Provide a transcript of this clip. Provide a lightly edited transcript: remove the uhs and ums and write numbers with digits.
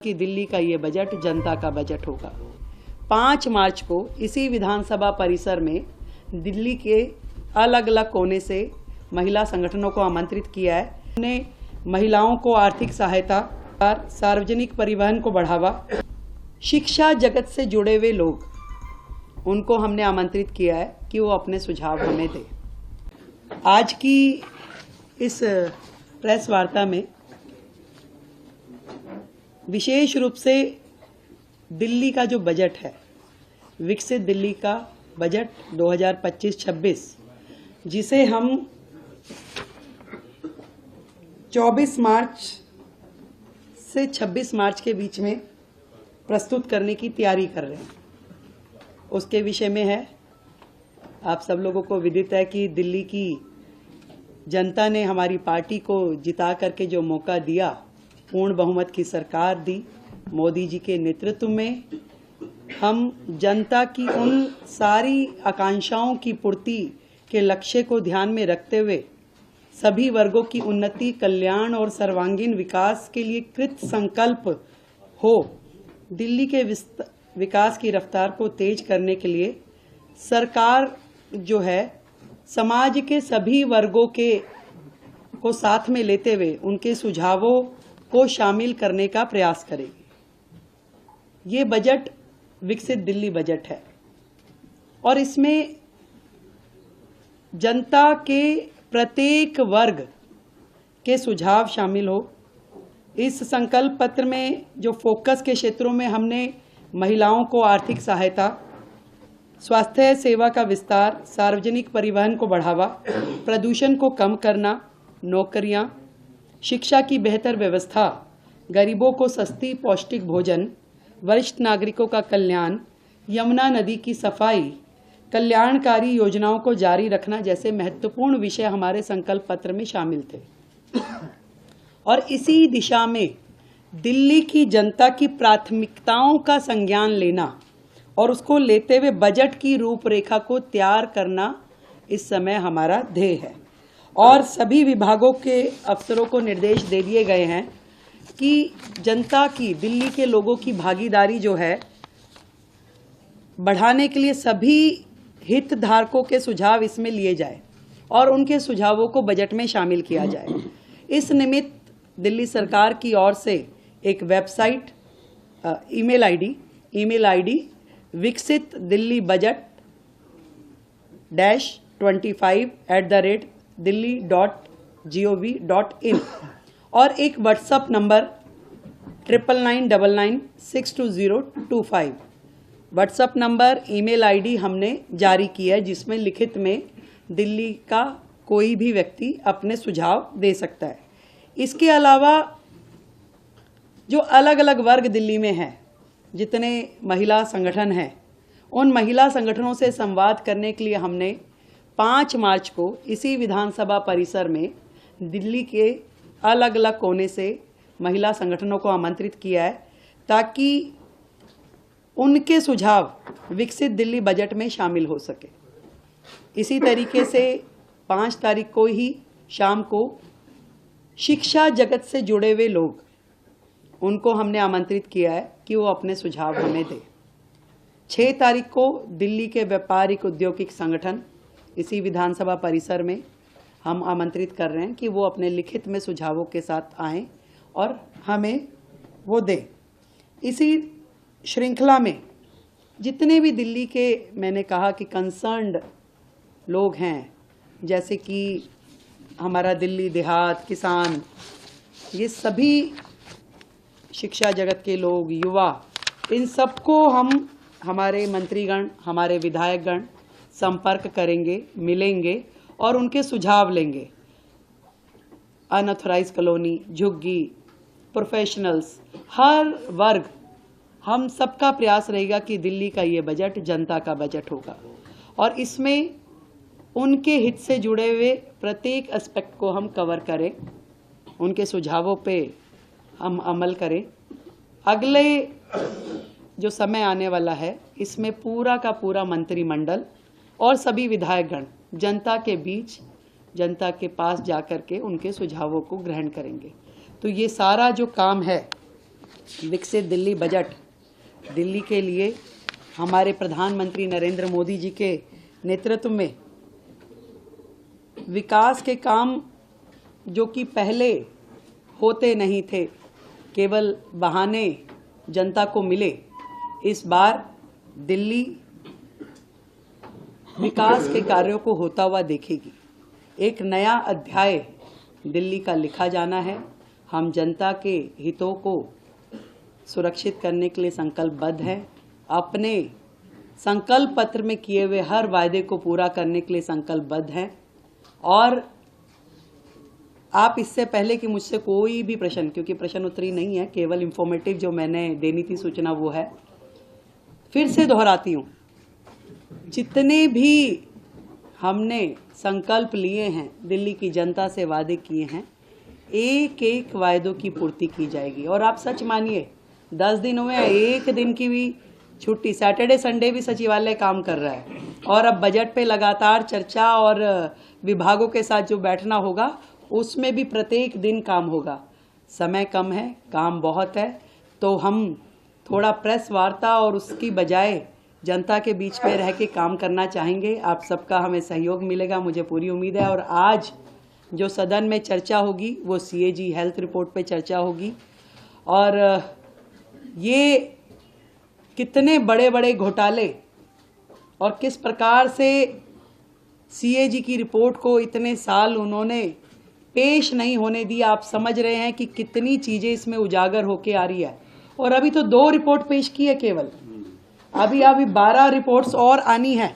कि दिल्ली का ये बजट जनता का बजट होगा। 5 मार्च को इसी विधानसभा परिसर में दिल्ली के अलग अलग कोने से महिला संगठनों को आमंत्रित किया है। हमने महिलाओं को आर्थिक सहायता, सार्वजनिक परिवहन को बढ़ावा, शिक्षा जगत से जुड़े हुए लोग, उनको हमने आमंत्रित किया है कि वो अपने सुझाव हमें दें। आज की इस प्रेस वार्ता में विशेष रूप से दिल्ली का जो बजट है, विकसित दिल्ली का बजट 2025-26, जिसे हम 24 मार्च से 26 मार्च के बीच में प्रस्तुत करने की तैयारी कर रहे हैं, उसके विषय में है। आप सब लोगों को विदित है कि दिल्ली की जनता ने हमारी पार्टी को जिता करके जो मौका दिया, पूर्ण बहुमत की सरकार दी मोदी जी के नेतृत्व में, हम जनता की उन सारी आकांक्षाओं की पूर्ति के लक्ष्य को ध्यान में रखते हुए सभी वर्गों की उन्नति, कल्याण और सर्वांगीण विकास के लिए कृत संकल्प हो दिल्ली के विकास की रफ्तार को तेज करने के लिए सरकार जो है समाज के सभी वर्गों को साथ में लेते हुए उनके सुझावों को शामिल करने का प्रयास करेगी। ये बजट विकसित दिल्ली बजट है और इसमें जनता के प्रत्येक वर्ग के सुझाव शामिल हो। इस संकल्प पत्र में जो फोकस के क्षेत्रों में हमने महिलाओं को आर्थिक सहायता, स्वास्थ्य सेवा का विस्तार, सार्वजनिक परिवहन को बढ़ावा, प्रदूषण को कम करना, नौकरियां, शिक्षा की बेहतर व्यवस्था, गरीबों को सस्ती पौष्टिक भोजन, वरिष्ठ नागरिकों का कल्याण, यमुना नदी की सफाई, कल्याणकारी योजनाओं को जारी रखना जैसे महत्वपूर्ण विषय हमारे संकल्प पत्र में शामिल थे। और इसी दिशा में दिल्ली की जनता की प्राथमिकताओं का संज्ञान लेना और उसको लेते हुए बजट की रूपरेखा को तैयार करना इस समय हमारा ध्येय है। और सभी विभागों के अफसरों को निर्देश दे दिए गए हैं कि जनता की, दिल्ली के लोगों की भागीदारी जो है बढ़ाने के लिए सभी हितधारकों के सुझाव इसमें लिए जाए और उनके सुझावों को बजट में शामिल किया जाए। इस निमित्त दिल्ली सरकार की ओर से एक वेबसाइट, ईमेल आईडी विकसित दिल्ली बजट -25@delhi.gov.in और एक WhatsApp number 9999962025 WhatsApp number, email ID हमने जारी की है, जिसमें लिखित में दिल्ली का कोई भी व्यक्ति अपने सुझाव दे सकता है। इसके अलावा जो अलग अलग वर्ग दिल्ली में हैं, जितने महिला संगठन हैं, उन महिला संगठनों से संवाद करने के लिए हमने 5 मार्च को इसी विधानसभा परिसर में दिल्ली के अलग अलग कोने से महिला संगठनों को आमंत्रित किया है, ताकि उनके सुझाव विकसित दिल्ली बजट में शामिल हो सके। इसी तरीके से 5 तारीख को ही शाम को शिक्षा जगत से जुड़े हुए लोग, उनको हमने आमंत्रित किया है कि वो अपने सुझाव हमें दें। 6 तारीख को दिल्ली के व्यापारिक औद्योगिक संगठन इसी विधानसभा परिसर में हम आमंत्रित कर रहे हैं कि वो अपने लिखित में सुझावों के साथ आएं और हमें वो दें। इसी श्रृंखला में जितने भी दिल्ली के, मैंने कहा कि कंसर्न्ड लोग हैं, जैसे कि हमारा दिल्ली देहात, किसान, ये सभी शिक्षा जगत के लोग, युवा, इन सबको हम, हमारे मंत्रीगण, हमारे विधायकगण संपर्क करेंगे, मिलेंगे और उनके सुझाव लेंगे। अनऑथराइज कॉलोनी, झुग्गी, प्रोफेशनल्स, हर वर्ग, हम सबका प्रयास रहेगा कि दिल्ली का ये बजट जनता का बजट होगा और इसमें उनके हित से जुड़े हुए प्रत्येक एस्पेक्ट को हम कवर करें, उनके सुझावों पे हम अमल करें। अगले जो समय आने वाला है, इसमें पूरा का पूरा मंत्रिमंडल और सभी विधायकगण जनता के बीच, जनता के पास जाकर के उनके सुझावों को ग्रहण करेंगे। तो ये सारा जो काम है विकसित दिल्ली बजट दिल्ली के लिए हमारे प्रधानमंत्री नरेंद्र मोदी जी के नेतृत्व में विकास के काम जो कि पहले होते नहीं थे, केवल बहाने जनता को मिले, इस बार दिल्ली विकास के कार्यों को होता हुआ देखेगी। एक नया अध्याय दिल्ली का लिखा जाना है। हम जनता के हितों को सुरक्षित करने के लिए संकल्पबद्ध हैं। अपने संकल्प पत्र में किए हुए हर वायदे को पूरा करने के लिए संकल्पबद्ध हैं। और आप इससे पहले कि मुझसे कोई भी प्रश्न, क्योंकि प्रश्न उत्तरी नहीं है, केवल इंफॉर्मेटिव जो मैंने देनी थी सूचना वो है, फिर से दोहराती हूँ, जितने भी हमने संकल्प लिए हैं, दिल्ली की जनता से वादे किए हैं, एक एक वायदों की पूर्ति की जाएगी। और आप सच मानिए 10 दिन हुए, एक दिन की भी छुट्टी, सैटरडे संडे भी सचिवालय काम कर रहा है। और अब बजट पे लगातार चर्चा और विभागों के साथ जो बैठना होगा उसमें भी प्रत्येक दिन काम होगा। समय कम है, काम बहुत है, तो हम थोड़ा प्रेस वार्ता और उसकी बजाय जनता के बीच में रह के काम करना चाहेंगे। आप सबका हमें सहयोग मिलेगा, मुझे पूरी उम्मीद है। और आज जो सदन में चर्चा होगी वो CAG हेल्थ रिपोर्ट पे चर्चा होगी। और ये कितने बड़े बड़े घोटाले और किस प्रकार से CAG की रिपोर्ट को इतने साल उन्होंने पेश नहीं होने दी, आप समझ रहे हैं कि कितनी चीज़ें इसमें उजागर होके आ रही है। और अभी तो 2 रिपोर्ट पेश की है केवल, अभी 12 रिपोर्ट्स और आनी है।